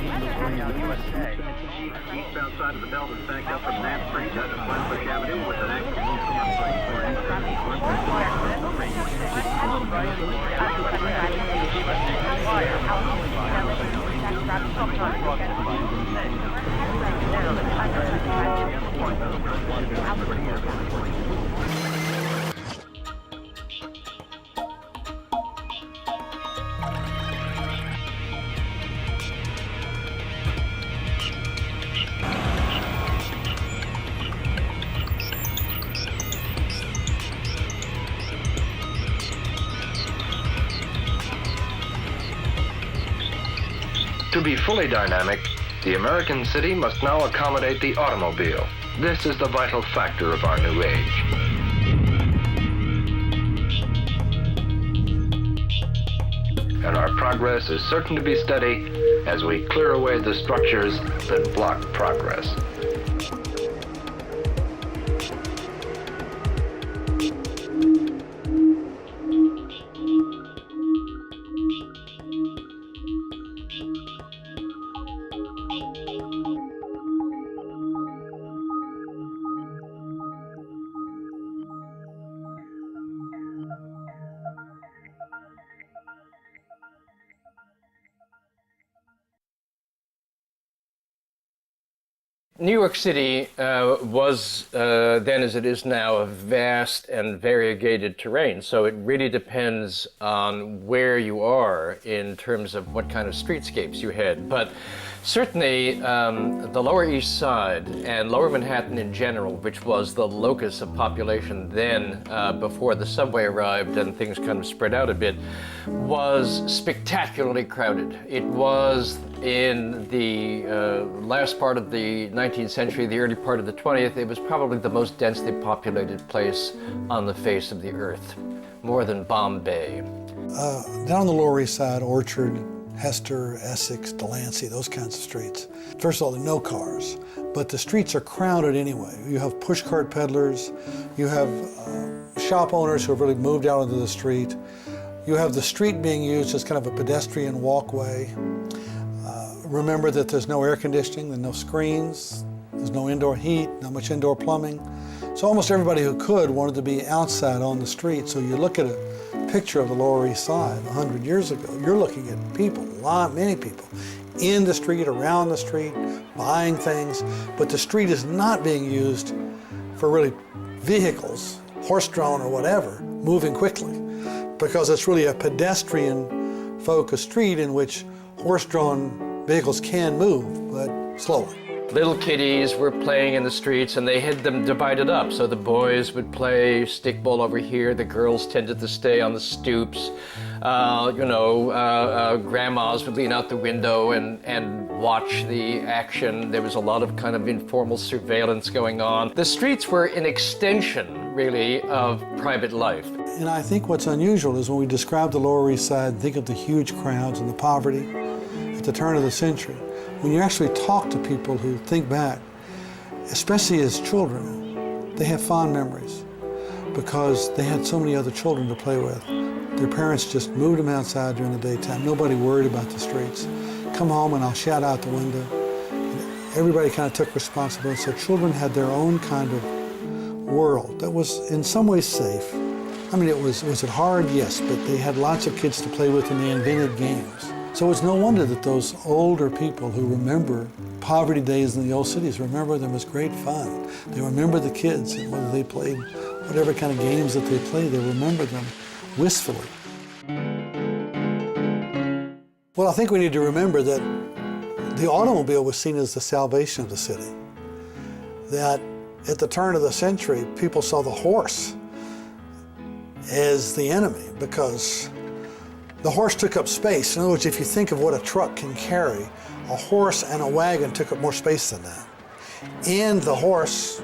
Eastbound side of the belt is backed up from Knapp Street to Flatbush Avenue with an active To be fully dynamic, the American city must now accommodate the automobile. This is the vital factor of our new age. And our progress is certain to be steady as we clear away the structures that block progress. New York City was then, as it is now, a vast and variegated terrain. So it really depends on where you are in terms of what kind of streetscapes you had. But certainly the Lower East Side and Lower Manhattan in general, which was the locus of population then before the subway arrived and things kind of spread out a bit, was spectacularly crowded. It was in the last part of the 19th century, the early part of the 20th, it was probably the most densely populated place on the face of the earth, more than Bombay. Down on the Lower East Side, Orchard, Hester, Essex, Delancey, those kinds of streets. First of all, there are no cars, but the streets are crowded anyway. You have pushcart peddlers, you have shop owners who have really moved out into the street. You have the street being used as kind of a pedestrian walkway. Remember that there's no air conditioning, there's no screens, there's no indoor heat, not much indoor plumbing. So almost everybody who could wanted to be outside on the street. So you look at a picture of the Lower East Side 100 years ago, you're looking at people, many people, in the street, around the street, buying things, but the street is not being used for really vehicles, horse-drawn or whatever, moving quickly, because it's really a pedestrian-focused street in which horse-drawn vehicles can move, but slowly. Little kiddies were playing in the streets, and they had them divided up. So the boys would play stickball over here, the girls tended to stay on the stoops. Grandmas would lean out the window and watch the action. There was a lot of kind of informal surveillance going on. The streets were an extension, really, of private life. And I think what's unusual is when we describe the Lower East Side, think of the huge crowds and the poverty at the turn of the century. When you actually talk to people who think back, especially as children, they have fond memories because they had so many other children to play with. Their parents just moved them outside during the daytime. Nobody worried about the streets. Come home and I'll shout out the window. Everybody kind of took responsibility. So children had their own kind of world that was in some ways safe. I mean, was it hard? Yes, but they had lots of kids to play with and they invented games. So it's no wonder that those older people who remember poverty days in the old cities remember them as great fun. They remember the kids and whether they played whatever kind of games that they played, they remember them wistfully. Well, I think we need to remember that the automobile was seen as the salvation of the city. That at the turn of the century, people saw the horse as the enemy because the horse took up space. In other words, if you think of what a truck can carry, a horse and a wagon took up more space than that. And the horse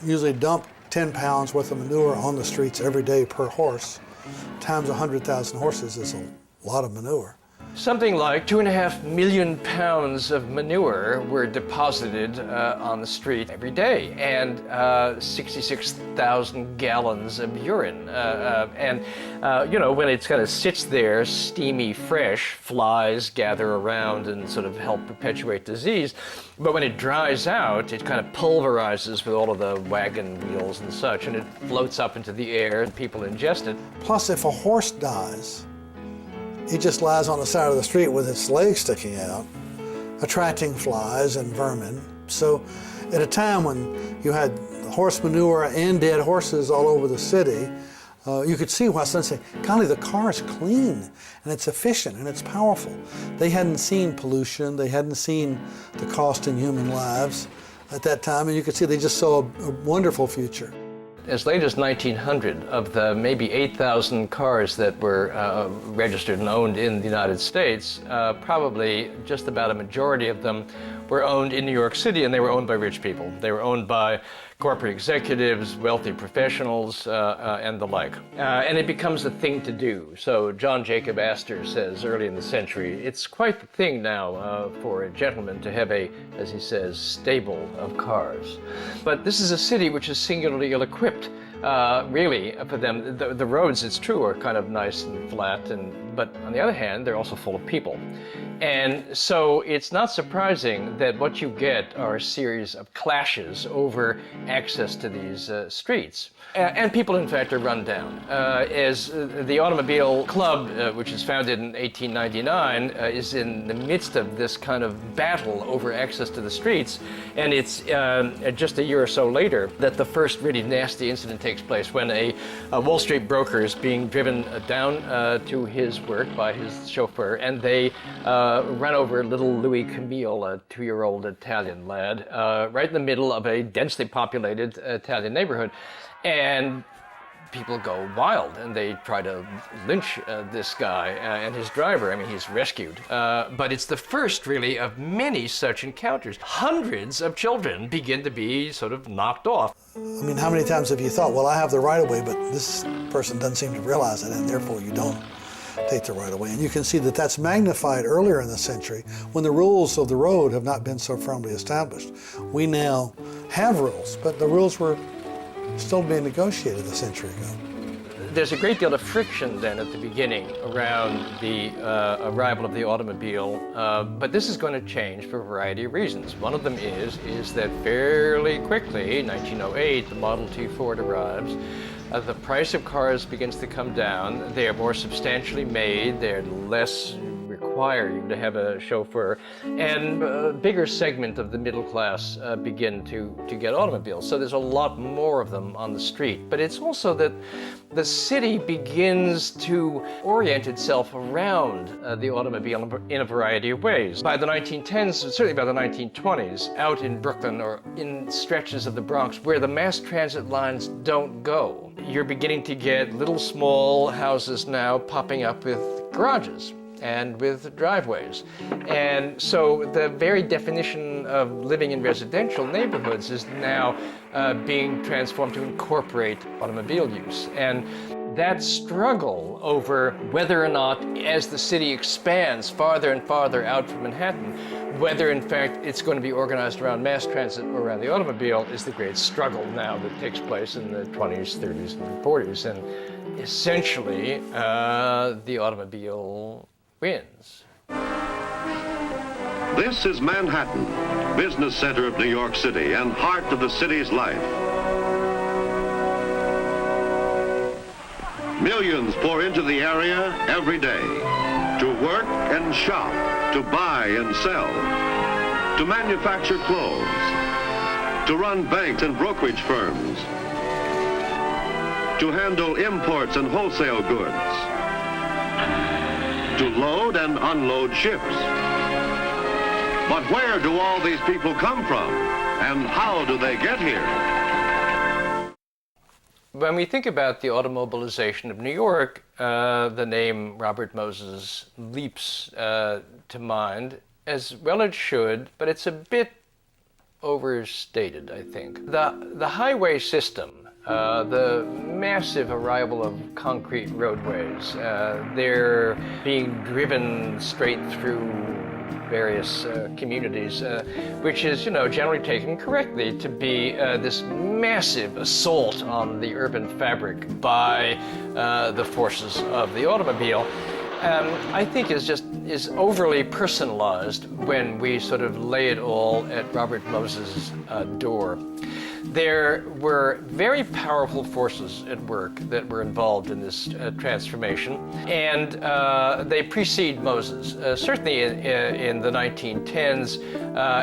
usually dumped 10 pounds worth of manure on the streets every day per horse. Times 100,000 horses is a lot of manure. Something like 2.5 million pounds of manure were deposited on the street every day, and 66,000 gallons of urine. When it kind of sits there, steamy, fresh, flies gather around and sort of help perpetuate disease. But when it dries out, it kind of pulverizes with all of the wagon wheels and such, and it floats up into the air, and people ingest it. Plus, if a horse dies, it just lies on the side of the street with its legs sticking out, attracting flies and vermin. So at a time when you had horse manure and dead horses all over the city, you could see why some say, golly, the car is clean and it's efficient and it's powerful. They hadn't seen pollution, they hadn't seen the cost in human lives at that time, and you could see they just saw a wonderful future. As late as 1900, of the maybe 8,000 cars that were registered and owned in the United States, probably just about a majority of them were owned in New York City, and they were owned by rich people. They were owned by corporate executives, wealthy professionals, and the like. And it becomes a thing to do. So John Jacob Astor says early in the century, it's quite the thing now for a gentleman to have a, as he says, stable of cars. But this is a city which is singularly ill-equipped, really, for them. The roads, it's true, are kind of nice and flat, but on the other hand, they're also full of people. And so it's not surprising that what you get are a series of clashes over access to these streets. And people, in fact, are run down. As the Automobile Club, which is founded in 1899, is in the midst of this kind of battle over access to the streets. And it's just a year or so later that the first really nasty incident takes place when a Wall Street broker is being driven down to his work by his chauffeur, and they run over little Louis Camille, a 2-year-old Italian lad, right in the middle of a densely populated Italian neighborhood. And people go wild, and they try to lynch this guy and his driver. I mean, he's rescued. But it's the first, really, of many such encounters. Hundreds of children begin to be sort of knocked off. I mean, how many times have you thought, well, I have the right of way, but this person doesn't seem to realize it, and therefore you don't take the right of way. And you can see that that's magnified earlier in the century when the rules of the road have not been so firmly established. We now have rules, but the rules were still being negotiated a century ago. There's a great deal of friction then at the beginning around the arrival of the automobile, but this is going to change for a variety of reasons. One of them is that fairly quickly, 1908, the Model T Ford arrives. The price of cars begins to come down. They are more substantially made. They're less require you to have a chauffeur, and a bigger segment of the middle class begin to get automobiles. So there's a lot more of them on the street. But it's also that the city begins to orient itself around the automobile in a variety of ways. By the 1910s, certainly by the 1920s, out in Brooklyn or in stretches of the Bronx where the mass transit lines don't go, you're beginning to get little small houses now popping up with garages and with driveways. And so the very definition of living in residential neighborhoods is now being transformed to incorporate automobile use. And that struggle over whether or not, as the city expands farther and farther out from Manhattan, whether in fact it's going to be organized around mass transit or around the automobile is the great struggle now that takes place in the 20s, 30s, and 40s. And essentially, the automobile wins. This is Manhattan, business center of New York City and heart of the city's life. Millions pour into the area every day to work and shop, to buy and sell, to manufacture clothes, to run banks and brokerage firms, to handle imports and wholesale goods, to load and unload ships. But where do all these people come from, and how do they get here? When we think about the automobilization of New York, the name Robert Moses leaps to mind, as well it should, but it's a bit overstated, I think. The highway system the massive arrival of concrete roadways. They're being driven straight through various communities, which is, generally taken correctly to be this massive assault on the urban fabric by the forces of the automobile. I think is overly personalized when we sort of lay it all at Robert Moses' door. There were very powerful forces at work that were involved in this transformation, and they precede Moses, certainly in the 1910s,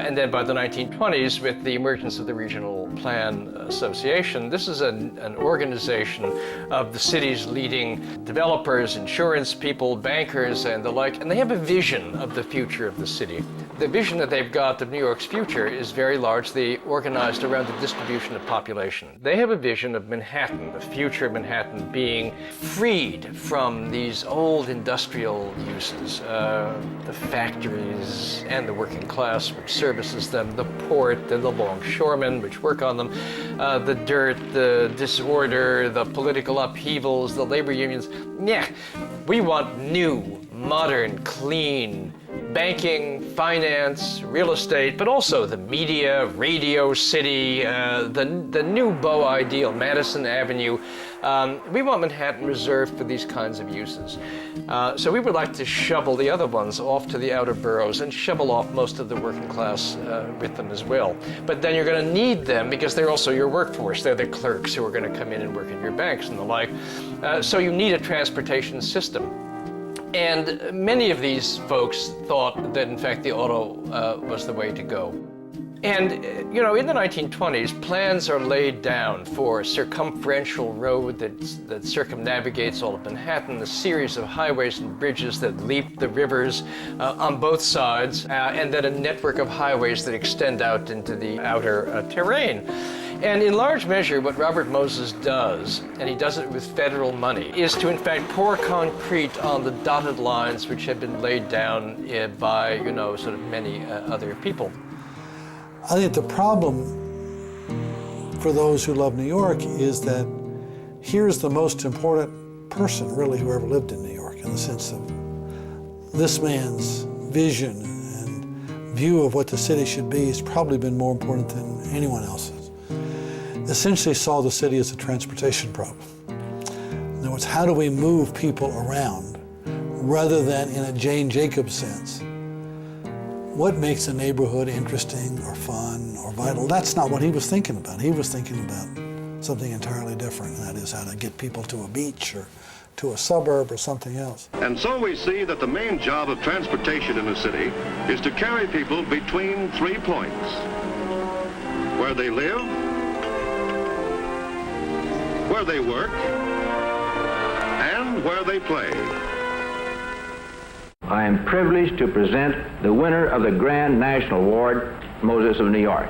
and then by the 1920s with the emergence of the Regional Plan Association. This is an organization of the city's leading developers, insurance people, bankers, and the like, and they have a vision of the future of the city. The vision that they've got of New York's future is very largely organized around the distribution of population. They have a vision of Manhattan, the future of Manhattan, being freed from these old industrial uses, the factories and the working class which services them, the port and the longshoremen which work on them, the dirt, the disorder, the political upheavals, the labor unions. Yeah, we want new, modern, clean banking, finance, real estate, but also the media, Radio City, the new Beau ideal, Madison Avenue. We want Manhattan reserved for these kinds of uses. So we would like to shovel the other ones off to the outer boroughs and shovel off most of the working class with them as well. But then you're going to need them because they're also your workforce. They're the clerks who are going to come in and work in your banks and the like. So you need a transportation system. And many of these folks thought that, in fact, the auto was the way to go. And, in the 1920s, plans are laid down for a circumferential road that circumnavigates all of Manhattan, a series of highways and bridges that leap the rivers on both sides, and then a network of highways that extend out into the outer terrain. And in large measure, what Robert Moses does, and he does it with federal money, is to in fact pour concrete on the dotted lines which have been laid down by, sort of many other people. I think the problem for those who love New York is that here's the most important person, really, who ever lived in New York, in the sense of this man's vision and view of what the city should be has probably been more important than anyone else's. Essentially saw the city as a transportation problem. In other words, how do we move people around rather than in a Jane Jacobs sense? What makes a neighborhood interesting or fun or vital? That's not what he was thinking about. He was thinking about something entirely different, and that is how to get people to a beach or to a suburb or something else. And so we see that the main job of transportation in a city is to carry people between 3 points: where they live, where they work, and where they play. I am privileged to present the winner of the Grand National Award, Moses of New York.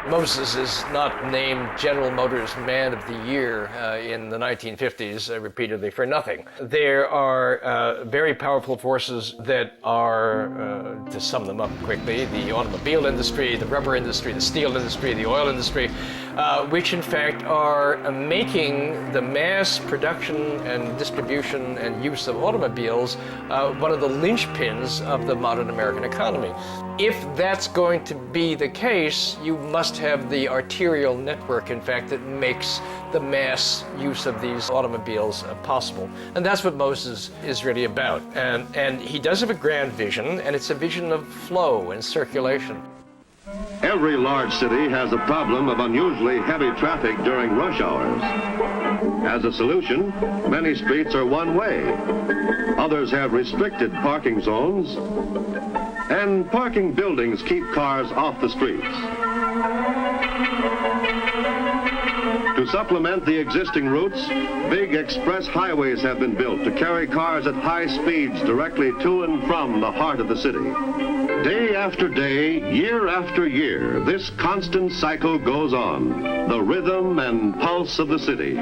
Moses is not named General Motors Man of the Year in the 1950s repeatedly for nothing. There are very powerful forces that are, to sum them up quickly, the automobile industry, the rubber industry, the steel industry, the oil industry, which in fact are making the mass production and distribution and use of automobiles one of the linchpins of the modern American economy. If that's going to be the case, you must have the arterial network, in fact, that makes the mass use of these automobiles possible. And that's what Moses is really about. And he does have a grand vision, and it's a vision of flow and circulation. Every large city has a problem of unusually heavy traffic during rush hours. As a solution, many streets are one way. Others have restricted parking zones, and parking buildings keep cars off the streets. To supplement the existing routes, big express highways have been built to carry cars at high speeds directly to and from the heart of the city. Day after day, year after year, this constant cycle goes on, the rhythm and pulse of the city.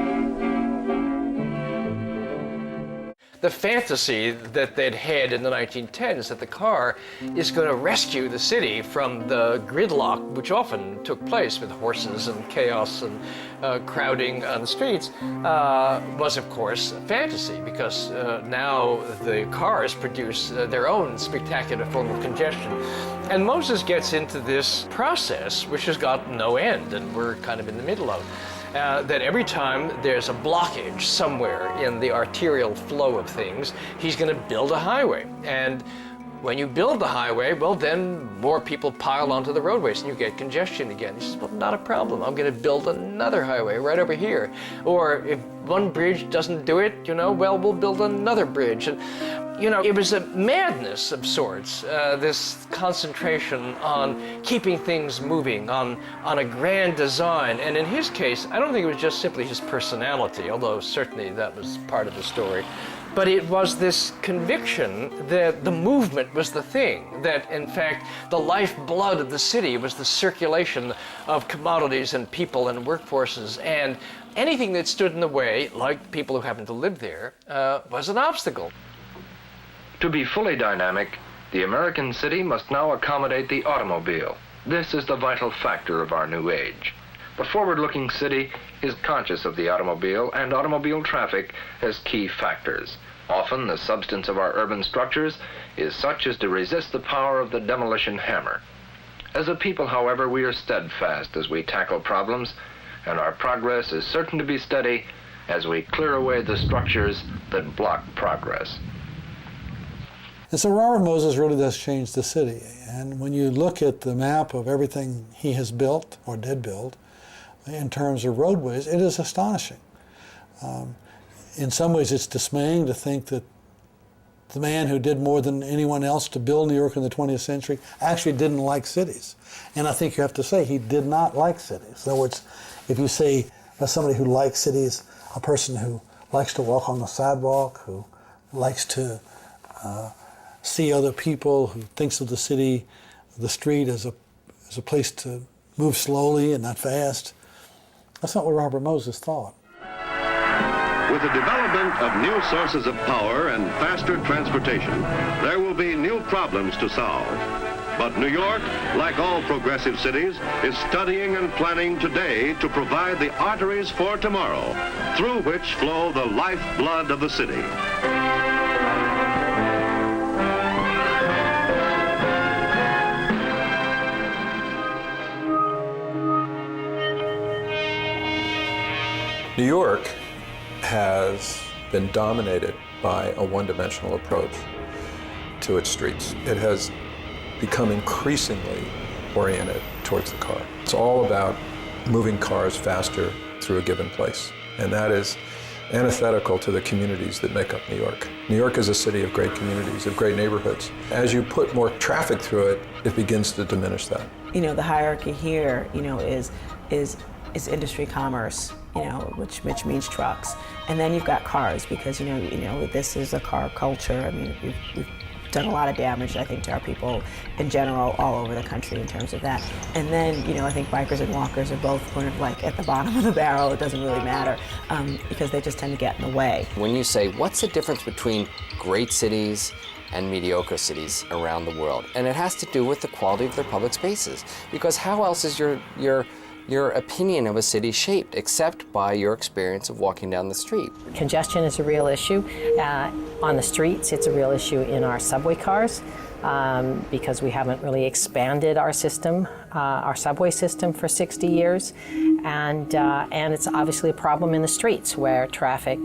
the fantasy that they'd had in the 1910s that the car is going to rescue the city from the gridlock which often took place with horses and chaos and crowding on the streets was of course a fantasy, because now the cars produce their own spectacular form of congestion. And Moses gets into this process which has got no end, and we're kind of in the middle of it. That every time there's a blockage somewhere in the arterial flow of things, he's going to build a highway. And when you build the highway, well, then more people pile onto the roadways and you get congestion again. He says, well, not a problem. I'm going to build another highway right over here. Or if one bridge doesn't do it, well, we'll build another bridge. And, it was a madness of sorts, this concentration on keeping things moving, on a grand design. And in his case, I don't think it was just simply his personality, although certainly that was part of the story. But it was this conviction that the movement was the thing, that in fact the lifeblood of the city was the circulation of commodities and people and workforces, and anything that stood in the way, like people who happened to live there, was an obstacle. To be fully dynamic, the American city must now accommodate the automobile. This is the vital factor of our new age. The forward-looking city is conscious of the automobile and automobile traffic as key factors. Often the substance of our urban structures is such as to resist the power of the demolition hammer. As a people, however, we are steadfast as we tackle problems, and our progress is certain to be steady as we clear away the structures that block progress. And so Robert Moses really does change the city. And when you look at the map of everything he has built, or did build, in terms of roadways, it is astonishing. In some ways it's dismaying to think that the man who did more than anyone else to build New York in the 20th century actually didn't like cities. And I think you have to say he did not like cities. In other words, if you say as somebody who likes cities, a person who likes to walk on the sidewalk, who likes to see other people, who thinks of the city, the street as a place to move slowly and not fast, that's not what Robert Moses thought. With the development of new sources of power and faster transportation, there will be new problems to solve. But New York, like all progressive cities, is studying and planning today to provide the arteries for tomorrow, through which flow the lifeblood of the city. New York has been dominated by a one-dimensional approach to its streets. It has become increasingly oriented towards the car. It's all about moving cars faster through a given place, and that is antithetical to the communities that make up New York. New York is a city of great communities, of great neighborhoods. As you put more traffic through it, it begins to diminish that. The hierarchy here, is industry commerce, which means trucks. And then you've got cars, because, this is a car culture. I mean, we've done a lot of damage, I think, to our people in general all over the country in terms of that. And then, I think bikers and walkers are both kind of like at the bottom of the barrel. It doesn't really matter because they just tend to get in the way. When you say, what's the difference between great cities and mediocre cities around the world? And it has to do with the quality of their public spaces. Because how else is your opinion of a city shaped except by your experience of walking down the street? Congestion is a real issue on the streets. It's a real issue in our subway cars because we haven't really expanded our system, our subway system, for 60 years. And it's obviously a problem in the streets where traffic,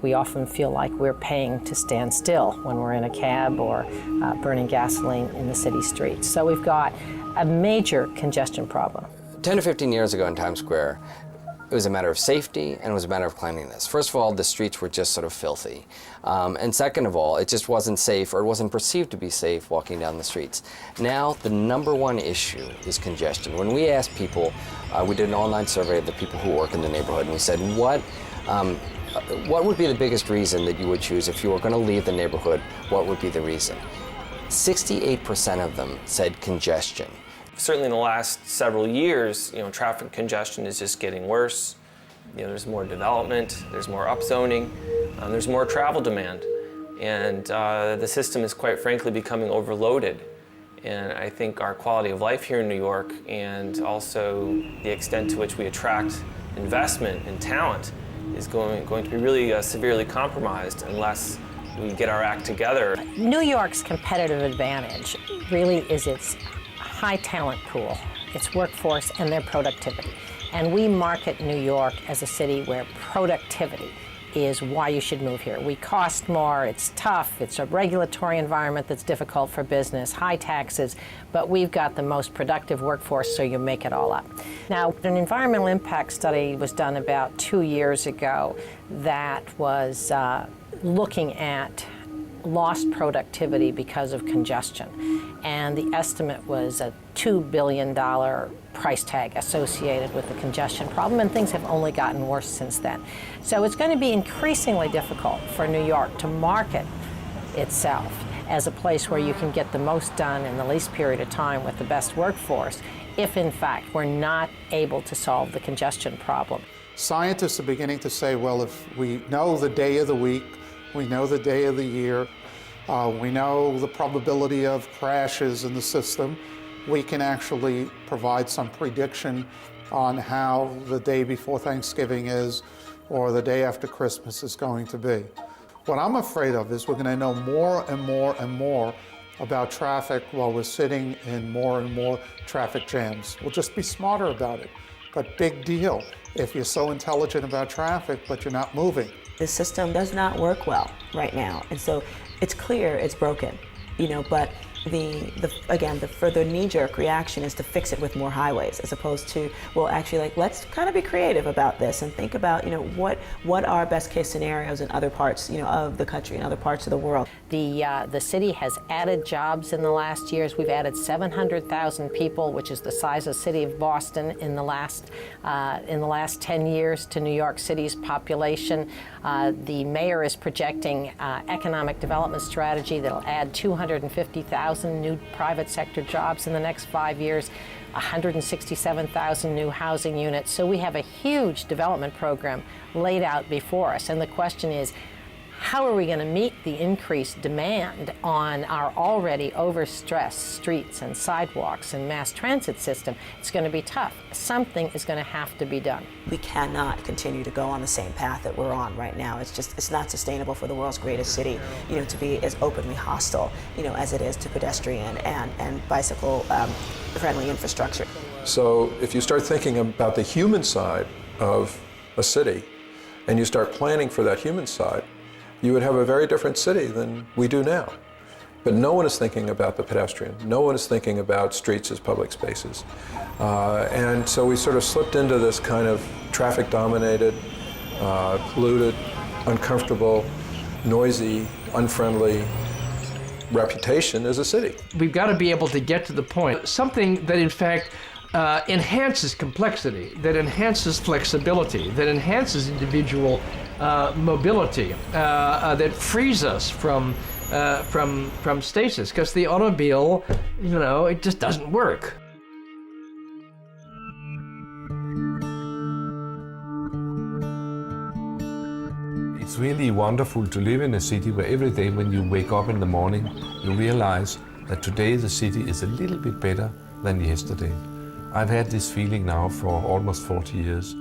we often feel like we're paying to stand still when we're in a cab or burning gasoline in the city streets. So we've got a major congestion problem. 10 or 15 years ago in Times Square, it was a matter of safety and it was a matter of cleanliness. First of all, the streets were just sort of filthy. And second of all, it just wasn't safe, or it wasn't perceived to be safe walking down the streets. Now, the number one issue is congestion. When we asked people, we did an online survey of the people who work in the neighborhood, and we said, what would be the biggest reason that you would choose if you were going to leave the neighborhood? What would be the reason? 68% of them said congestion. Certainly in the last several years, traffic congestion is just getting worse. There's more development, there's more upzoning, there's more travel demand. And the system is quite frankly becoming overloaded. And I think our quality of life here in New York, and also the extent to which we attract investment and talent, is going to be really severely compromised unless we get our act together. New York's competitive advantage really is its high talent pool, its workforce, and their productivity. And we market New York as a city where productivity is why you should move here. We cost more, it's tough, it's a regulatory environment that's difficult for business, high taxes, but we've got the most productive workforce, so you make it all up. Now, an environmental impact study was done about 2 years ago that was looking at lost productivity because of congestion. And the estimate was a $2 billion price tag associated with the congestion problem, and things have only gotten worse since then. So it's going to be increasingly difficult for New York to market itself as a place where you can get the most done in the least period of time with the best workforce if, in fact, we're not able to solve the congestion problem. Scientists are beginning to say, well, if we know the day of the week, we know the day of the year, we know the probability of crashes in the system, we can actually provide some prediction on how the day before Thanksgiving is or the day after Christmas is going to be. What I'm afraid of is we're going to know more and more and more about traffic while we're sitting in more and more traffic jams. We'll just be smarter about it. But big deal if you're so intelligent about traffic, but you're not moving. The system does not work well right now, and so it's clear it's broken, but the further knee-jerk reaction is to fix it with more highways, as opposed to, well, actually, let's kind of be creative about this and think about, what are best-case scenarios in other parts, of the country and other parts of the world. The city has added jobs in the last years. We've added 700,000 people, which is the size of the city of Boston in the last 10 years to New York City's population. The mayor is projecting economic development strategy that'll add 250,000 new private sector jobs in the next 5 years, 167,000 new housing units. So we have a huge development program laid out before us. And the question is, how are we going to meet the increased demand on our already overstressed streets and sidewalks and mass transit system? It's going to be tough. Something is going to have to be done. We cannot continue to go on the same path that we're on right now. It's not sustainable for the world's greatest city, to be as openly hostile, as it is to pedestrian and bicycle friendly infrastructure. So if you start thinking about the human side of a city and you start planning for that human side, you would have a very different city than we do now. But no one is thinking about the pedestrian. No one is thinking about streets as public spaces. And so we sort of slipped into this kind of traffic-dominated, polluted, uncomfortable, noisy, unfriendly reputation as a city. We've got to be able to get to the point, something that in fact enhances complexity, that enhances flexibility, that enhances individual mobility, that frees us from stasis, because the automobile, it just doesn't work. It's really wonderful to live in a city where every day when you wake up in the morning, you realize that today the city is a little bit better than yesterday. I've had this feeling now for almost 40 years.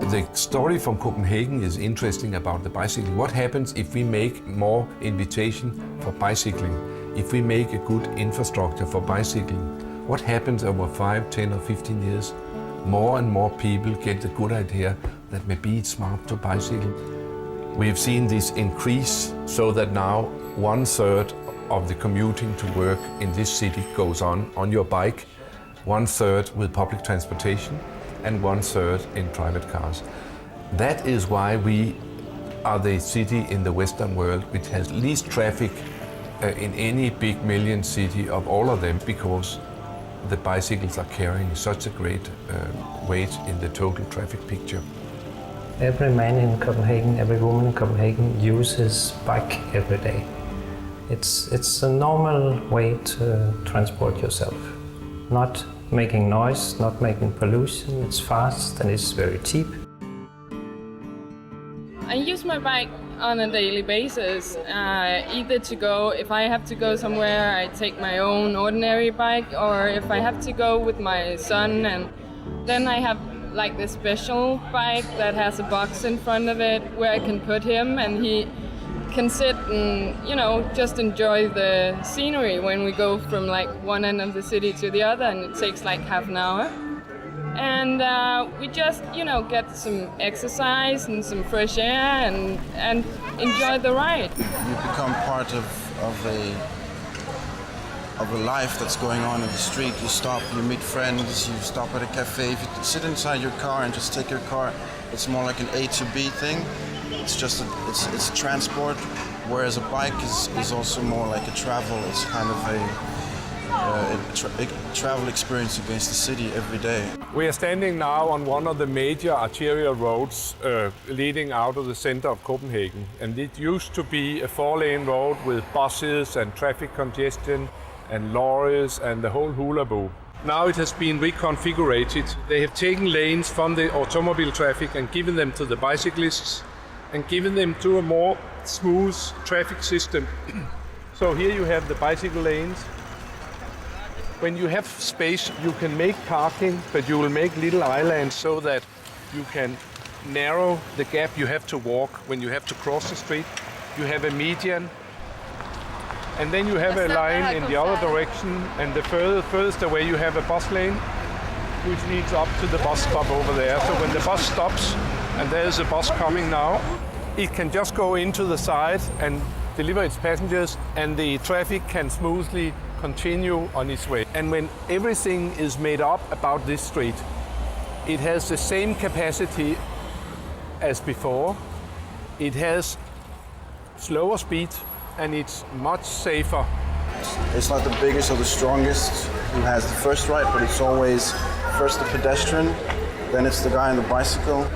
The story from Copenhagen is interesting about the bicycle. What happens if we make more invitation for bicycling? If we make a good infrastructure for bicycling? What happens over 5, 10 or 15 years? More and more people get the good idea that maybe it's smart to bicycle. We've seen this increase so that now 1/3 of the commuting to work in this city goes on your bike, 1/3 with public transportation, and 1/3 in private cars. That is why we are the city in the Western world which has least traffic in any big million city of all of them, because the bicycles are carrying such a great weight in the total traffic picture. Every man in Copenhagen, every woman in Copenhagen uses bike every day. It's a normal way to transport yourself. Not making noise, not making pollution, it's fast and it's very cheap. I use my bike on a daily basis, either to go, if I have to go somewhere, I take my own ordinary bike, or if I have to go with my son, and then I have like this special bike that has a box in front of it where I can put him and he can sit and, you know, just enjoy the scenery when we go from like one end of the city to the other, and it takes like half an hour. And we just, you know, get some exercise and some fresh air and enjoy the ride. You become part of a life that's going on in the street. You stop, you meet friends, you stop at a cafe. If you sit inside your car and just take your car, it's more like an A to B thing. It's just it's transport, whereas a bike is also more like a travel. It's kind of a travel experience against the city every day. We are standing now on one of the major arterial roads leading out of the center of Copenhagen. And it used to be a 4-lane road with buses and traffic congestion and lorries and the whole hula boo. Now it has been reconfigured. They have taken lanes from the automobile traffic and given them to the bicyclists and given them to a more smooth traffic system. So here you have the bicycle lanes. When you have space, you can make parking, but you will make little islands so that you can narrow the gap you have to walk when you have to cross the street. You have a median, and then you have a line in the other direction, and the furthest away you have a bus lane, which leads up to the bus stop over there. So when the bus stops, and there's a bus coming now, it can just go into the side and deliver its passengers, and the traffic can smoothly continue on its way. And when everything is made up about this street, it has the same capacity as before. It has slower speed and it's much safer. It's not the biggest or the strongest who has the first right, but it's always first the pedestrian, then it's the guy on the bicycle,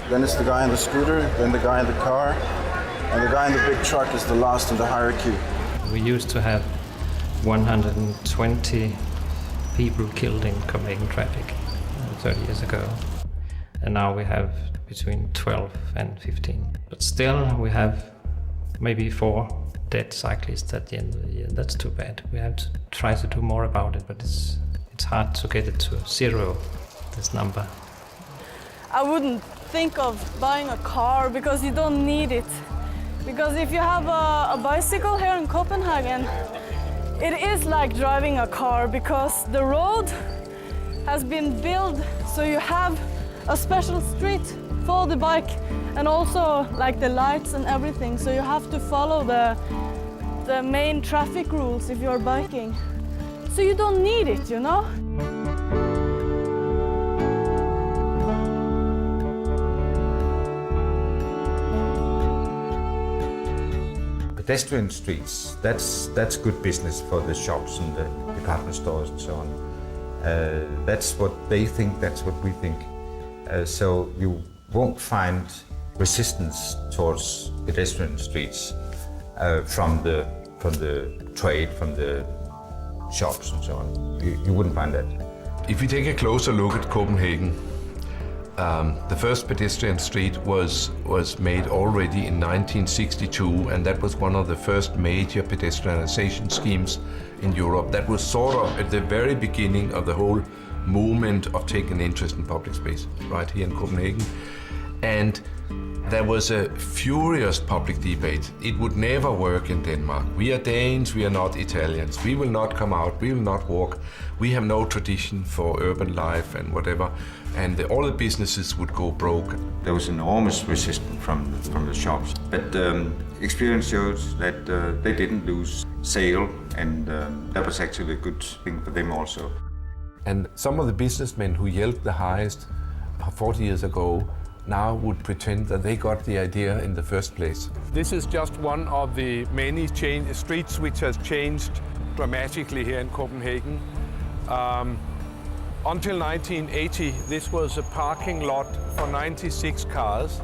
then it's the guy on the scooter, then the guy in the car, and the guy in the big truck is the last in the hierarchy. We used to have 120 people killed in Copenhagen traffic 30 years ago. And now we have between 12 and 15. But still we have maybe 4 dead cyclists at the end of the year. That's too bad. We have to try to do more about it, but it's hard to get it to 0, this number. I wouldn't think of buying a car because you don't need it. Because if you have a bicycle here in Copenhagen, it is like driving a car because the road has been built so you have a special street for the bike and also like the lights and everything. So you have to follow the main traffic rules if you're biking. So you don't need it, you know? Pedestrian streets, that's good business for the shops and the department stores and so on. That's what they think, that's what we think. So you won't find resistance towards pedestrian streets from the trade, from the shops and so on. You wouldn't find that. If we take a closer look at Copenhagen, the first pedestrian street was made already in 1962, and that was one of the first major pedestrianization schemes in Europe. That was sort of at the very beginning of the whole movement of taking interest in public space, right here in Copenhagen. And there was a furious public debate. It would never work in Denmark. We are Danes, we are not Italians. We will not come out, we will not walk. We have no tradition for urban life and whatever. And all the businesses would go broke. There was enormous resistance from the shops. But experience shows that they didn't lose sale, and that was actually a good thing for them also. And some of the businessmen who yelled the highest 40 years ago now would pretend that they got the idea in the first place. This is just one of the many streets which has changed dramatically here in Copenhagen. Until 1980, this was a parking lot for 96 cars.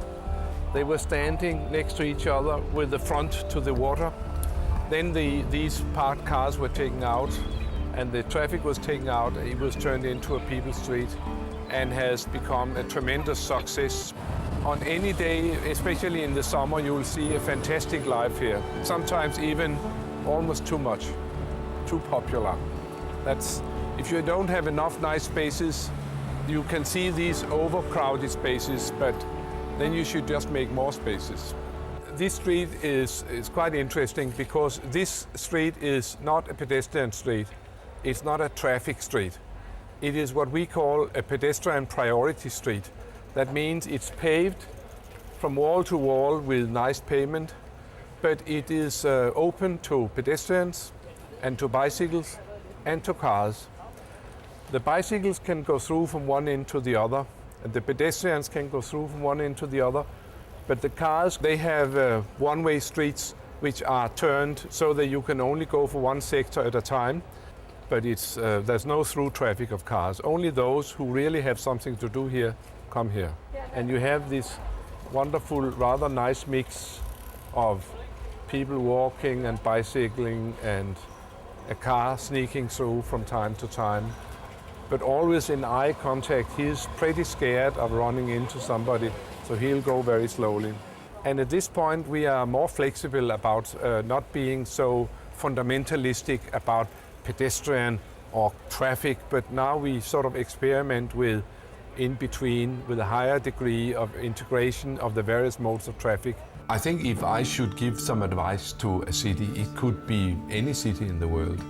They were standing next to each other with the front to the water. Then these parked cars were taken out and the traffic was taken out. It was turned into a people's street and has become a tremendous success. On any day, especially in the summer, you will see a fantastic life here. Sometimes even almost too much, too popular. If you don't have enough nice spaces, you can see these overcrowded spaces, but then you should just make more spaces. This street is quite interesting because this street is not a pedestrian street. It's not a traffic street. It is what we call a pedestrian priority street. That means it's paved from wall to wall with nice pavement, but it is open to pedestrians and to bicycles and to cars. The bicycles can go through from one end to the other, and the pedestrians can go through from one end to the other, but the cars, they have one-way streets which are turned so that you can only go for one sector at a time. But there's no through traffic of cars. Only those who really have something to do here come here. And you have this wonderful, rather nice mix of people walking and bicycling and a car sneaking through from time to time. But always in eye contact. He's pretty scared of running into somebody, so he'll go very slowly. And at this point, we are more flexible about not being so fundamentalistic about pedestrian or traffic, but now we sort of experiment with in between with a higher degree of integration of the various modes of traffic. I think if I should give some advice to a city, it could be any city in the world.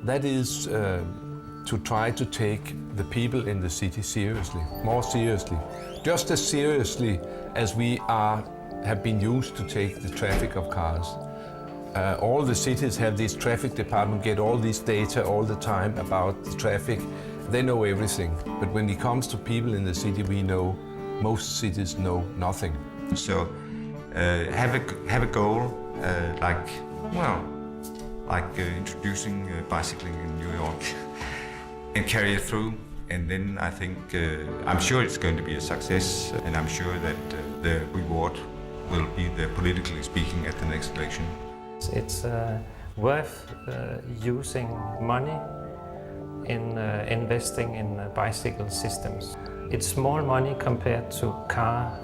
That is to try to take the people in the city seriously, more seriously. Just as seriously as we have been used to take the traffic of cars. All the cities have this traffic department, get all this data all the time about the traffic. They know everything. But when it comes to people in the city, we know most cities know nothing. So have a goal like introducing bicycling in New York and carry it through. And then I think, I'm sure it's going to be a success, and I'm sure that the reward will be there, politically speaking, at the next election. It's worth using money in investing in bicycle systems. It's small money compared to car,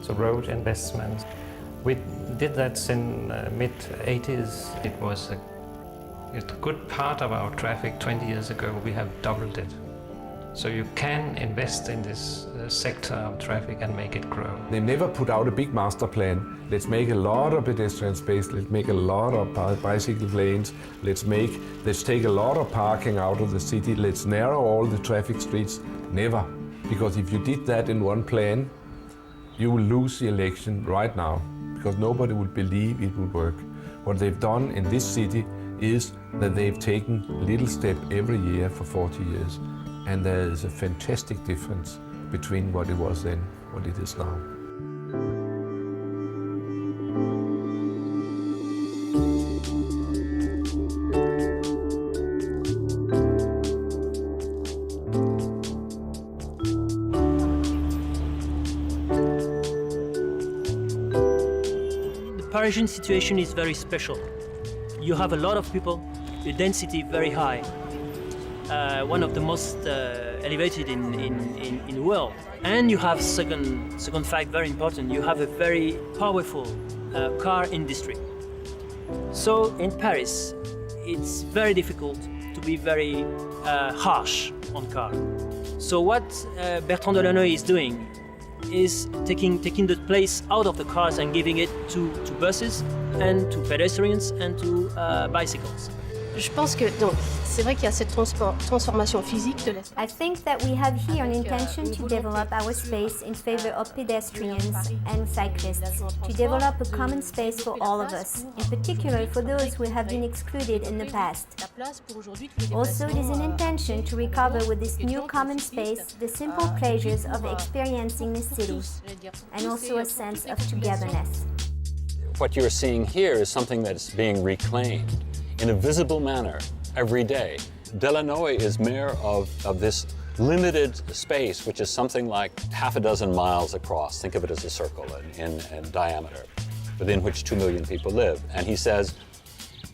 to road investments. We did that in mid-80s. It was a good part of our traffic 20 years ago. We have doubled it. So you can invest in this sector of traffic and make it grow. They never put out a big master plan. Let's make a lot of pedestrian space, let's make a lot of bicycle lanes, let's take a lot of parking out of the city, let's narrow all the traffic streets. Never. Because if you did that in one plan, you will lose the election right now, because nobody would believe it would work. What they've done in this city is that they've taken a little step every year for 40 years. And there is a fantastic difference between what it was then, what it is now. The Parisian situation is very special. You have a lot of people, the density very high. One of the most elevated in the world. And you have second fact, very important, you have a very powerful car industry. So in Paris, it's very difficult to be very harsh on car. So what Bertrand Delanoë is doing is taking the place out of the cars and giving it to buses and to pedestrians and to bicycles. Je pense que c'est vrai qu'il y a cette transformation physique de l'espace. I think that we have here an intention to develop our space in favor of pedestrians and cyclists, to develop a common space for all of us, in particular for those who have been excluded in the past. Also, it is an intention to recover with this new common space the simple pleasures of experiencing the city, and also a sense of togetherness. What you're seeing here is something that's being reclaimed in a visible manner every day. Delanoë is mayor of this limited space, which is something like half a dozen miles across. Think of it as a circle in diameter, within which 2 million people live. And he says,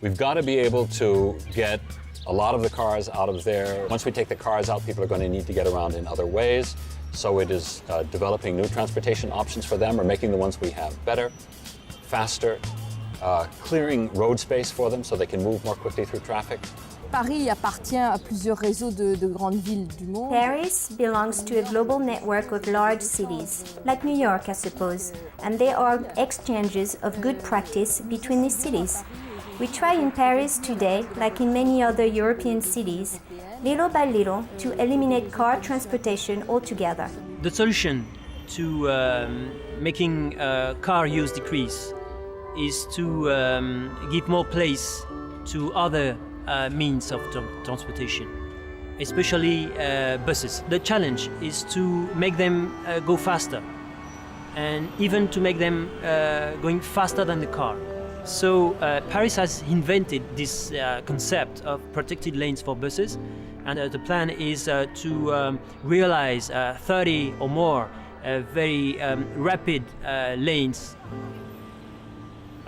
we've got to be able to get a lot of the cars out of there. Once we take the cars out, people are going to need to get around in other ways. So it is developing new transportation options for them, or making the ones we have better, faster, clearing road space for them so they can move more quickly through traffic. Paris appartient à plusieurs réseaux de grandes villes du monde. Paris belongs to a global network of large cities, like New York, I suppose, and there are exchanges of good practice between these cities. We try in Paris today, like in many other European cities, little by little to eliminate car transportation altogether. The solution to making car use decrease is to give more place to other means of transportation, especially buses. The challenge is to make them go faster, and even to make them going faster than the car. So Paris has invented this concept of protected lanes for buses, and the plan is to realize 30 or more very rapid lanes.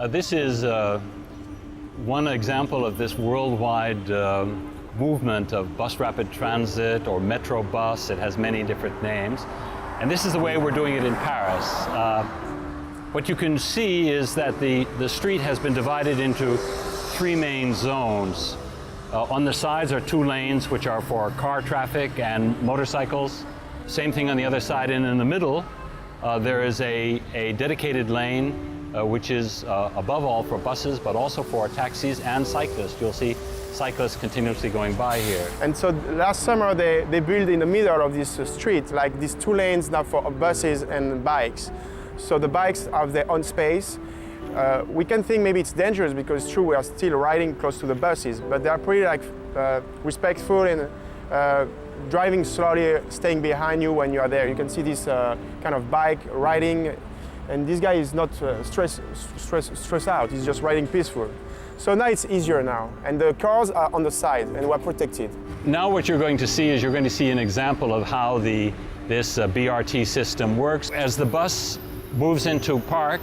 This is one example of this worldwide movement of bus rapid transit or metro bus. It has many different names. And this is the way we're doing it in Paris. What you can see is that the street has been divided into 3 main zones. On the sides are 2 lanes, which are for car traffic and motorcycles. Same thing on the other side, and in the middle, there is a dedicated lane which is above all for buses, but also for taxis and cyclists. You'll see cyclists continuously going by here. And so last summer they built in the middle of this street, like these 2 lanes now for buses and bikes. So the bikes have their own space. We can think maybe it's dangerous because it's true we are still riding close to the buses, but they are pretty respectful and driving slowly, staying behind you when you are there. You can see this kind of bike riding. And this guy is not stressed out, he's just riding peaceful. So now it's easier now, and the cars are on the side and we're protected. Now what you're going to see is you're going to see an example of how this BRT system works. As the bus moves into park,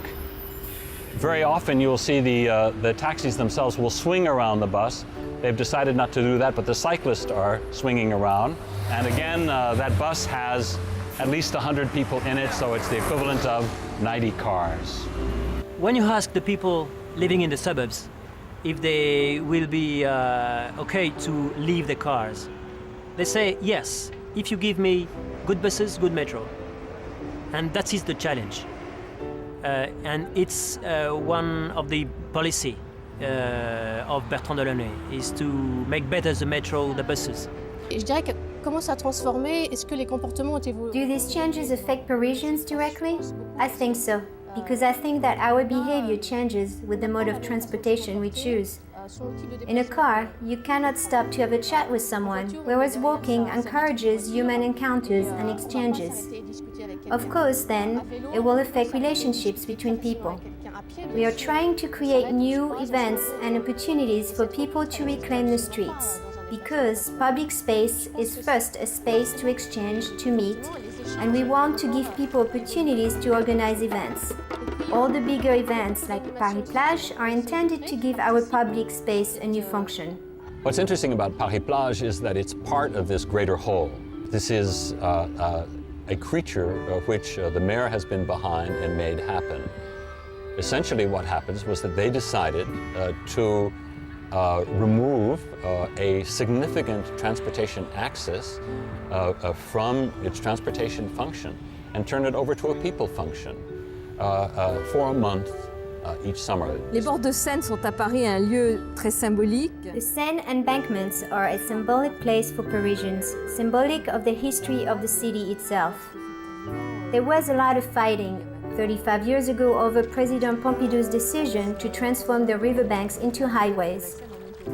very often you'll see the taxis themselves will swing around the bus. They've decided not to do that, but the cyclists are swinging around. And again, that bus has at least 100 people in it, so it's the equivalent of 90 cars. When you ask the people living in the suburbs if they will be okay to leave the cars, they say yes, if you give me good buses, good metro. And that is the challenge. And it's one of the policy of Bertrand Delaunay, is to make better the metro, the buses. Et je dirais que comment ça a transformé? Est-ce que les comportements ont évolué? Do these changes affect Parisians directly? I think so, because I think that our behavior changes with the mode of transportation we choose. In a car, you cannot stop to have a chat with someone, whereas walking encourages human encounters and exchanges. Of course, then, it will affect relationships between people. We are trying to create new events and opportunities for people to reclaim the streets, because public space is first a space to exchange, to meet, and we want to give people opportunities to organize events. All the bigger events like Paris Plage are intended to give our public space a new function. What's interesting about Paris Plage is that it's part of this greater whole. This is a creature which the mayor has been behind and made happen. Essentially what happens was that they decided to remove a significant transportation axis from its transportation function and turn it over to a people function for a month each summer. Les bords de Seine sont à Paris un lieu très symbolique. The Seine embankments are a symbolic place for Parisians, symbolic of the history of the city itself. There was a lot of fighting 35 years ago over President Pompidou's decision to transform the riverbanks into highways.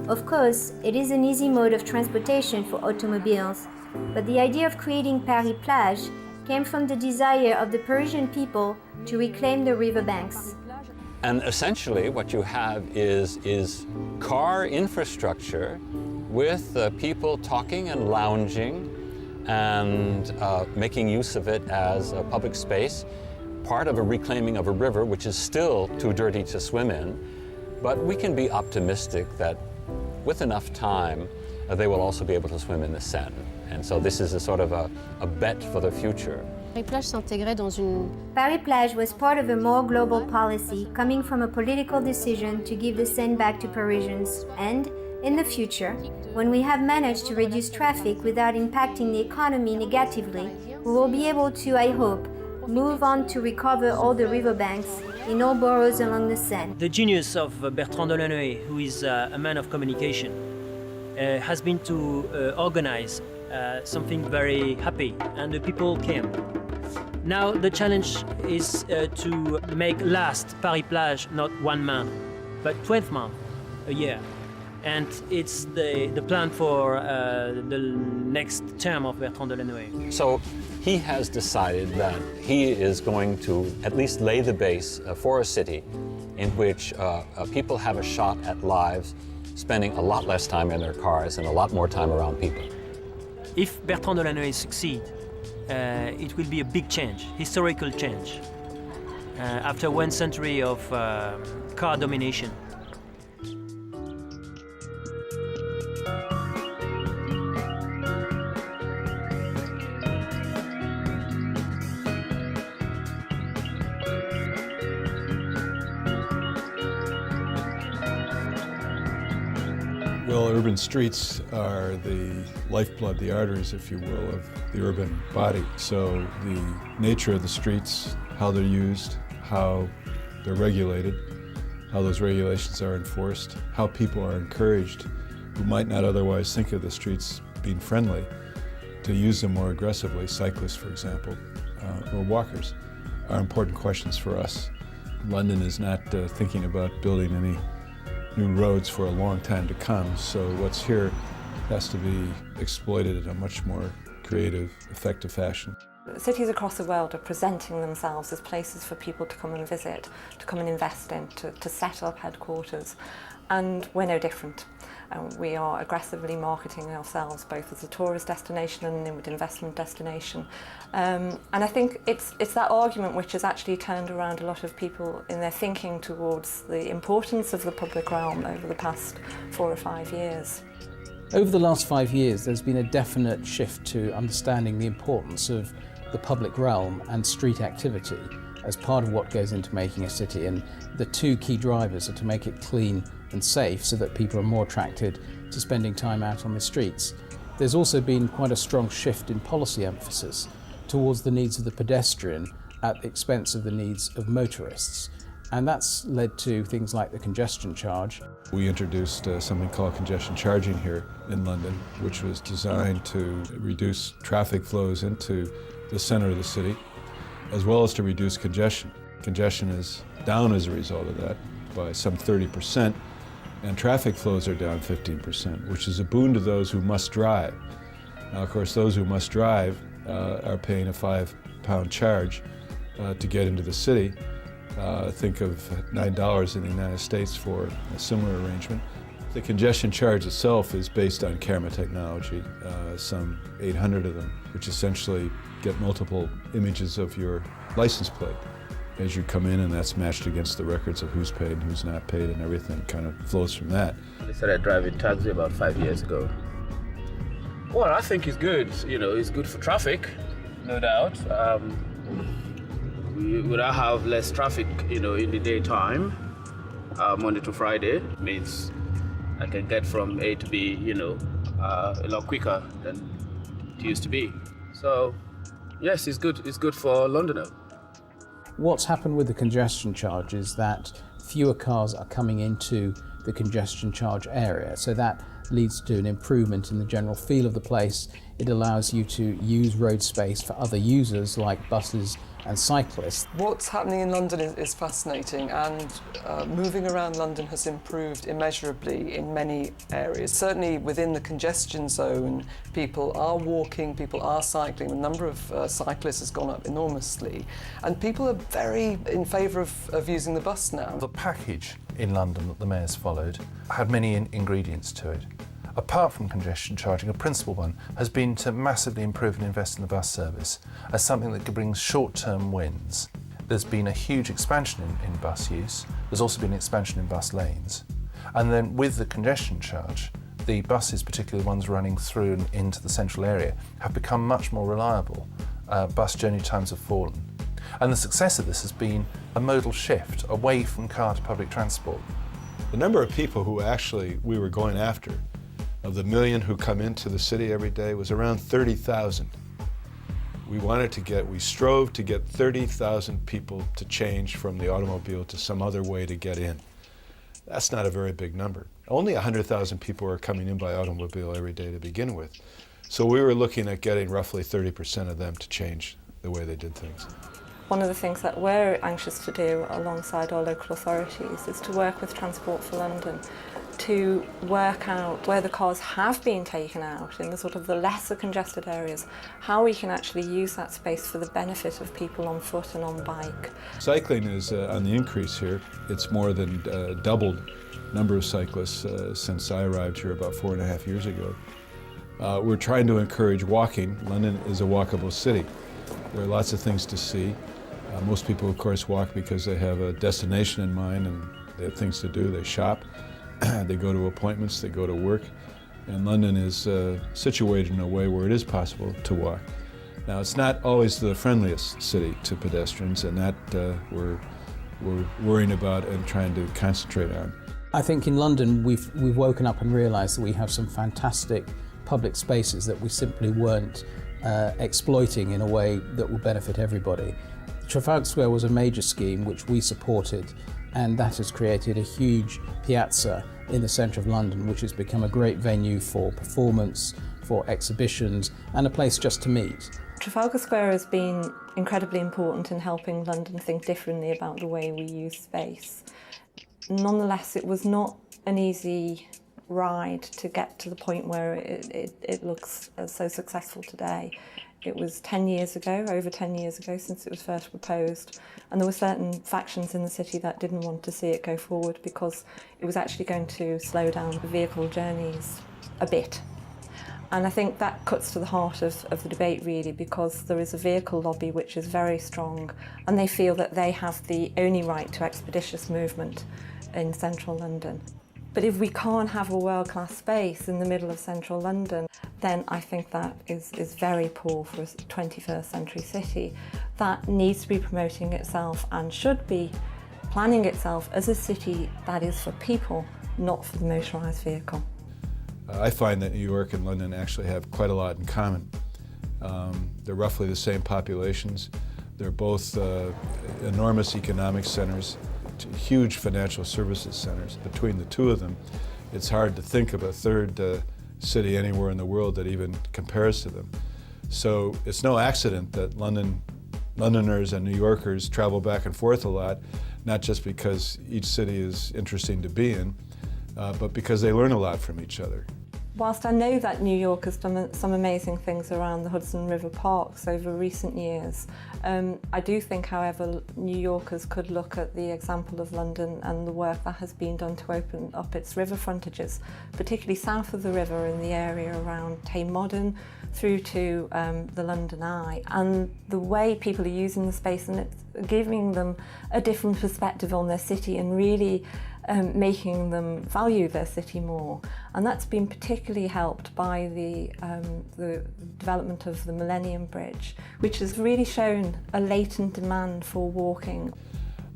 Of course, it is an easy mode of transportation for automobiles, but the idea of creating Paris Plage came from the desire of the Parisian people to reclaim the riverbanks. And essentially what you have is car infrastructure with people talking and lounging and making use of it as a public space, part of a reclaiming of a river which is still too dirty to swim in. But we can be optimistic that with enough time, they will also be able to swim in the Seine. And so this is a sort of a bet for the future. Paris-Plage was part of a more global policy coming from a political decision to give the Seine back to Parisians. And, in the future, when we have managed to reduce traffic without impacting the economy negatively, we will be able to, I hope, move on to recover all the riverbanks in all boroughs along the Seine. The genius of Bertrand Delanoë, who is a man of communication, has been to organize something very happy, and the people came. Now the challenge is to make last Paris-Plage not 1 month, but 12 months a year. And it's the plan for the next term of Bertrand Delanoë. So he has decided that he is going to at least lay the base for a city in which people have a shot at lives, spending a lot less time in their cars and a lot more time around people. If Bertrand Delanoë succeeds, it will be a big change, historical change, after 1 century of car domination. Well, urban streets are the lifeblood, the arteries, if you will, of the urban body. So the nature of the streets, how they're used, how they're regulated, how those regulations are enforced, how people are encouraged who might not otherwise think of the streets being friendly to use them more aggressively, cyclists, for example, or walkers, are important questions for us. London is not thinking about building any new roads for a long time to come, so what's here has to be exploited in a much more creative, effective fashion. Cities across the world are presenting themselves as places for people to come and visit, to come and invest in, to set up headquarters, and we're no different. We are aggressively marketing ourselves both as a tourist destination and an investment destination. And I think it's that argument which has actually turned around a lot of people in their thinking towards the importance of the public realm over the past 4 or 5 years. Over the last 5 years, there's been a definite shift to understanding the importance of the public realm and street activity as part of what goes into making a city. And the 2 key drivers are to make it clean and safe so that people are more attracted to spending time out on the streets. There's also been quite a strong shift in policy emphasis towards the needs of the pedestrian at the expense of the needs of motorists. And that's led to things like the congestion charge. We introduced something called congestion charging here in London, which was designed to reduce traffic flows into the center of the city, as well as to reduce congestion. Congestion is down as a result of that by some 30%, and traffic flows are down 15%, which is a boon to those who must drive. Now, of course, those who must drive are paying a £5 charge to get into the city. Think of $9 in the United States for a similar arrangement. The congestion charge itself is based on camera technology, some 800 of them, which essentially get multiple images of your license plate as you come in, and that's matched against the records of who's paid and who's not paid, and everything kind of flows from that. I started driving taxi about 5 years ago. Well, I think it's good. You know, it's good for traffic, no doubt. We would have less traffic, you know, in the daytime, Monday to Friday. It means I can get from A to B, you know, a lot quicker than it used to be. So, yes, it's good. It's good for Londoner. What's happened with the congestion charge is that fewer cars are coming into the congestion charge area, so that leads to an improvement in the general feel of the place. It allows you to use road space for other users like buses and cyclists. What's happening in London is fascinating, and moving around London has improved immeasurably in many areas. Certainly within the congestion zone, people are walking, people are cycling. The number of cyclists has gone up enormously, and people are very in favour of using the bus now. The package in London that the mayor's followed had many ingredients to it. apart from congestion charging, a principal one has been to massively improve and invest in the bus service as something that could bring short-term wins. There's been a huge expansion in bus use. There's also been an expansion in bus lanes. And then with the congestion charge, the buses, particularly the ones running through and into the central area, have become much more reliable. Bus journey times have fallen. And the success of this has been a modal shift away from car to public transport. The number of people who actually we were going after, of the million who come into the city every day, was around 30,000. We strove to get 30,000 people to change from the automobile to some other way to get in. That's not a very big number. Only 100,000 people are coming in by automobile every day to begin with. So we were looking at getting roughly 30% of them to change the way they did things. One of the things that we're anxious to do alongside our local authorities is to work with Transport for London to work out where the cars have been taken out in the sort of the lesser congested areas, how we can actually use that space for the benefit of people on foot and on bike. Cycling is on the increase here. It's more than doubled number of cyclists since I arrived here about 4.5 years ago. We're trying to encourage walking. London is a walkable city. There are lots of things to see. Most people, of course, walk because they have a destination in mind and they have things to do. They shop, they go to appointments, they go to work. And London is situated in a way where it is possible to walk. Now, it's not always the friendliest city to pedestrians, and that we're worrying about and trying to concentrate on. I think in London we've woken up and realised that we have some fantastic public spaces that we simply weren't exploiting in a way that will benefit everybody. Trafalgar Square was a major scheme which we supported, and that has created a huge piazza in the centre of London which has become a great venue for performance, for exhibitions and a place just to meet. Trafalgar Square has been incredibly important in helping London think differently about the way we use space. Nonetheless, it was not an easy ride to get to the point where it looks so successful today. It was 10 years ago, over 10 years ago since it was first proposed, and there were certain factions in the city that didn't want to see it go forward because it was actually going to slow down the vehicle journeys a bit. And I think that cuts to the heart of the debate really, because there is a vehicle lobby which is very strong and they feel that they have the only right to expeditious movement in central London. But if we can't have a world-class space in the middle of central London, then I think that is very poor for a 21st century city that needs to be promoting itself and should be planning itself as a city that is for people, not for the motorised vehicle. I find that New York and London actually have quite a lot in common. They're roughly the same populations. They're both enormous economic centers, huge financial services centers. Between the two of them, it's hard to think of a third city anywhere in the world that even compares to them. So it's no accident that Londoners and New Yorkers travel back and forth a lot, not just because each city is interesting to be in, but because they learn a lot from each other. Whilst I know that New York has done some amazing things around the Hudson River parks over recent years, I do think, however, New Yorkers could look at the example of London and the work that has been done to open up its river frontages, particularly south of the river in the area around Tame Modern through to the London Eye, and the way people are using the space and it's giving them a different perspective on their city and really making them value their city more. And that's been particularly helped by the development of the Millennium Bridge, which has really shown a latent demand for walking.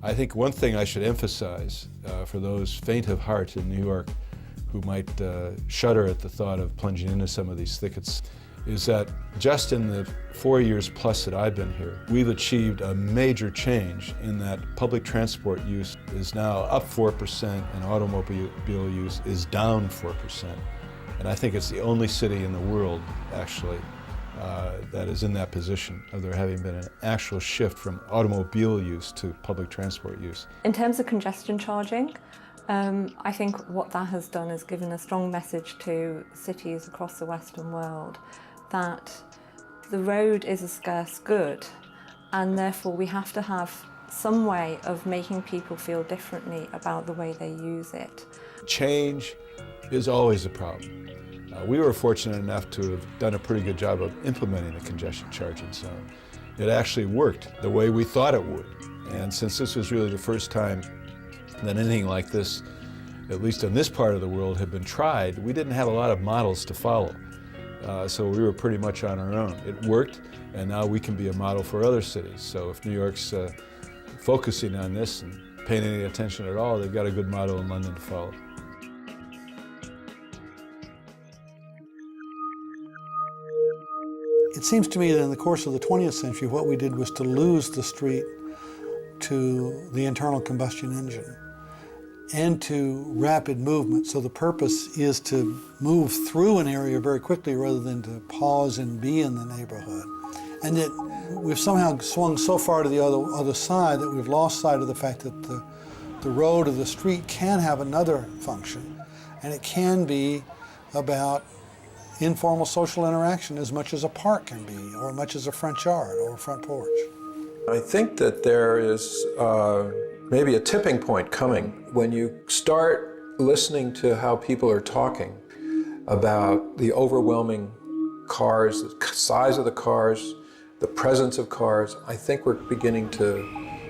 I think one thing I should emphasize for those faint of heart in New York who might shudder at the thought of plunging into some of these thickets is that just in the 4 years plus that I've been here, we've achieved a major change in that public transport use is now up 4% and automobile use is down 4%. And I think it's the only city in the world, actually, that is in that position of there having been an actual shift from automobile use to public transport use. In terms of congestion charging, I think what that has done is given a strong message to cities across the Western world that the road is a scarce good, and therefore we have to have some way of making people feel differently about the way they use it. Change is always a problem. We were fortunate enough to have done a pretty good job of implementing the congestion charging zone. It actually worked the way we thought it would. And since this was really the first time that anything like this, at least in this part of the world, had been tried, we didn't have a lot of models to follow. So we were pretty much on our own. It worked, and now we can be a model for other cities. So if New York's focusing on this and paying any attention at all, they've got a good model in London to follow. It seems to me that in the course of the 20th century, what we did was to lose the street to the internal combustion engine and to rapid movement. So the purpose is to move through an area very quickly rather than to pause and be in the neighborhood. And that we've somehow swung so far to the other side that we've lost sight of the fact that the road or the street can have another function, and it can be about informal social interaction as much as a park can be, or as much as a front yard or a front porch. I think that there is maybe a tipping point coming when you start listening to how people are talking about the overwhelming cars, the size of the cars, the presence of cars. I think we're beginning to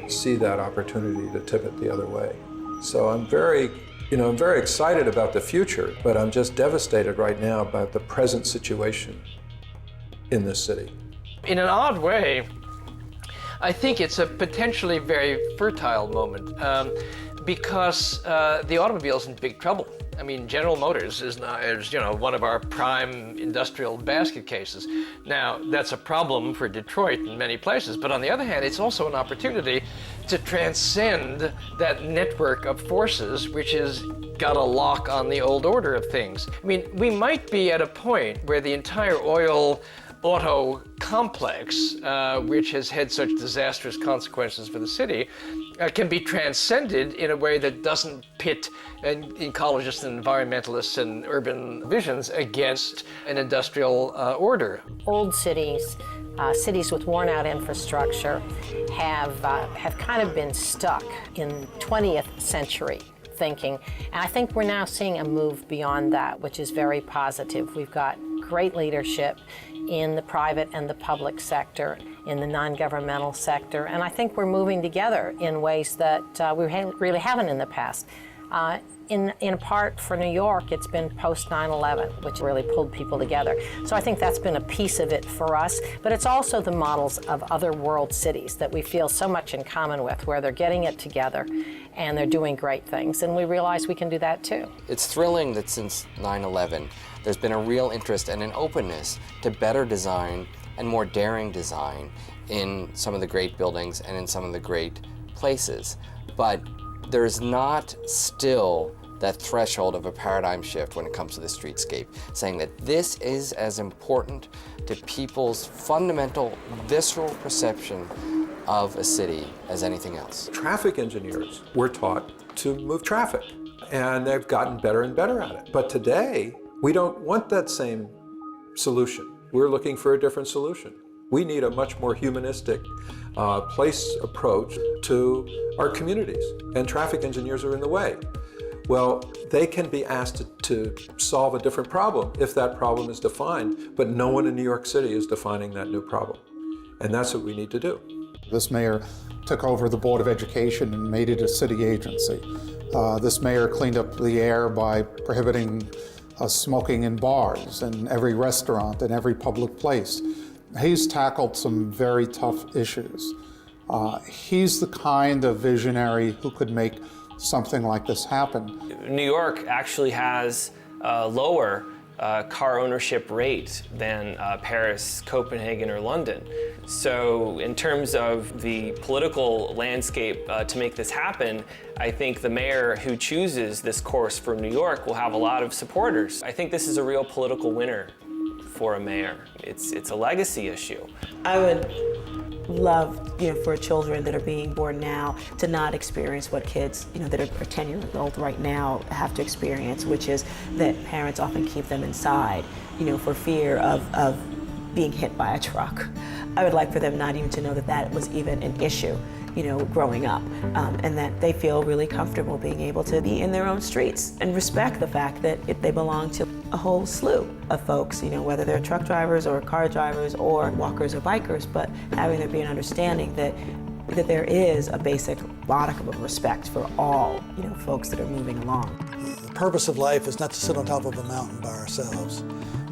see that opportunity to tip it the other way. So I'm very excited about the future, but I'm just devastated right now about the present situation in this city. In an odd way, I think it's a potentially very fertile moment because the automobile's in big trouble. I mean, General Motors is one of our prime industrial basket cases. Now, that's a problem for Detroit and many places, but on the other hand, it's also an opportunity to transcend that network of forces which has got a lock on the old order of things. I mean, we might be at a point where the entire auto complex, which has had such disastrous consequences for the city, can be transcended in a way that doesn't pit ecologists and environmentalists and urban visions against an industrial order. Old cities, cities with worn-out infrastructure, have kind of been stuck in 20th century thinking. And I think we're now seeing a move beyond that, which is very positive. We've got great leadership in the private and the public sector, in the non-governmental sector, and I think we're moving together in ways that we really haven't in the past. In part for New York, it's been post 9/11, which really pulled people together. So I think that's been a piece of it for us, but it's also the models of other world cities that we feel so much in common with, where they're getting it together and they're doing great things, and we realize we can do that too. It's thrilling that since 9/11, there's been a real interest and an openness to better design and more daring design in some of the great buildings and in some of the great places. But there's not still that threshold of a paradigm shift when it comes to the streetscape, saying that this is as important to people's fundamental, visceral perception of a city as anything else. Traffic engineers were taught to move traffic, and they've gotten better and better at it. But today, we don't want that same solution. We're looking for a different solution. We need a much more humanistic place approach to our communities, and traffic engineers are in the way. Well, they can be asked to solve a different problem if that problem is defined, but no one in New York City is defining that new problem. And that's what we need to do. This mayor took over the Board of Education and made it a city agency. This mayor cleaned up the air by prohibiting smoking in bars and every restaurant and every public place. He's tackled some very tough issues. He's the kind of visionary who could make something like this happen. New York actually has a lower car ownership rate than Paris, Copenhagen, or London. So in terms of the political landscape to make this happen, I think the mayor who chooses this course for New York will have a lot of supporters. I think this is a real political winner for a mayor. It's a legacy issue. I would love, for children that are being born now to not experience what kids, that are 10 years old right now have to experience, which is that parents often keep them inside, for fear of being hit by a truck. I would like for them not even to know that that was even an issue, you know, growing up, and that they feel really comfortable being able to be in their own streets and respect the fact that they belong to a whole slew of folks, you know, whether they're truck drivers or car drivers or walkers or bikers, but having there be an understanding that there is a basic modicum of respect for all, you know, folks that are moving along. The purpose of life is not to sit on top of a mountain by ourselves.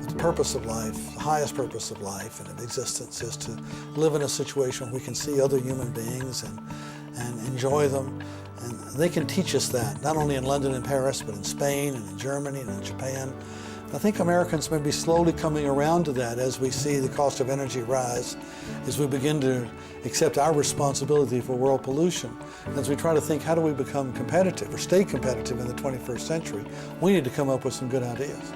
The purpose of life, the highest purpose of life and of existence, is to live in a situation where we can see other human beings and enjoy them. And they can teach us that, not only in London and Paris, but in Spain and in Germany and in Japan. I think Americans may be slowly coming around to that as we see the cost of energy rise, as we begin to accept our responsibility for world pollution. And as we try to think, how do we become competitive or stay competitive in the 21st century, we need to come up with some good ideas.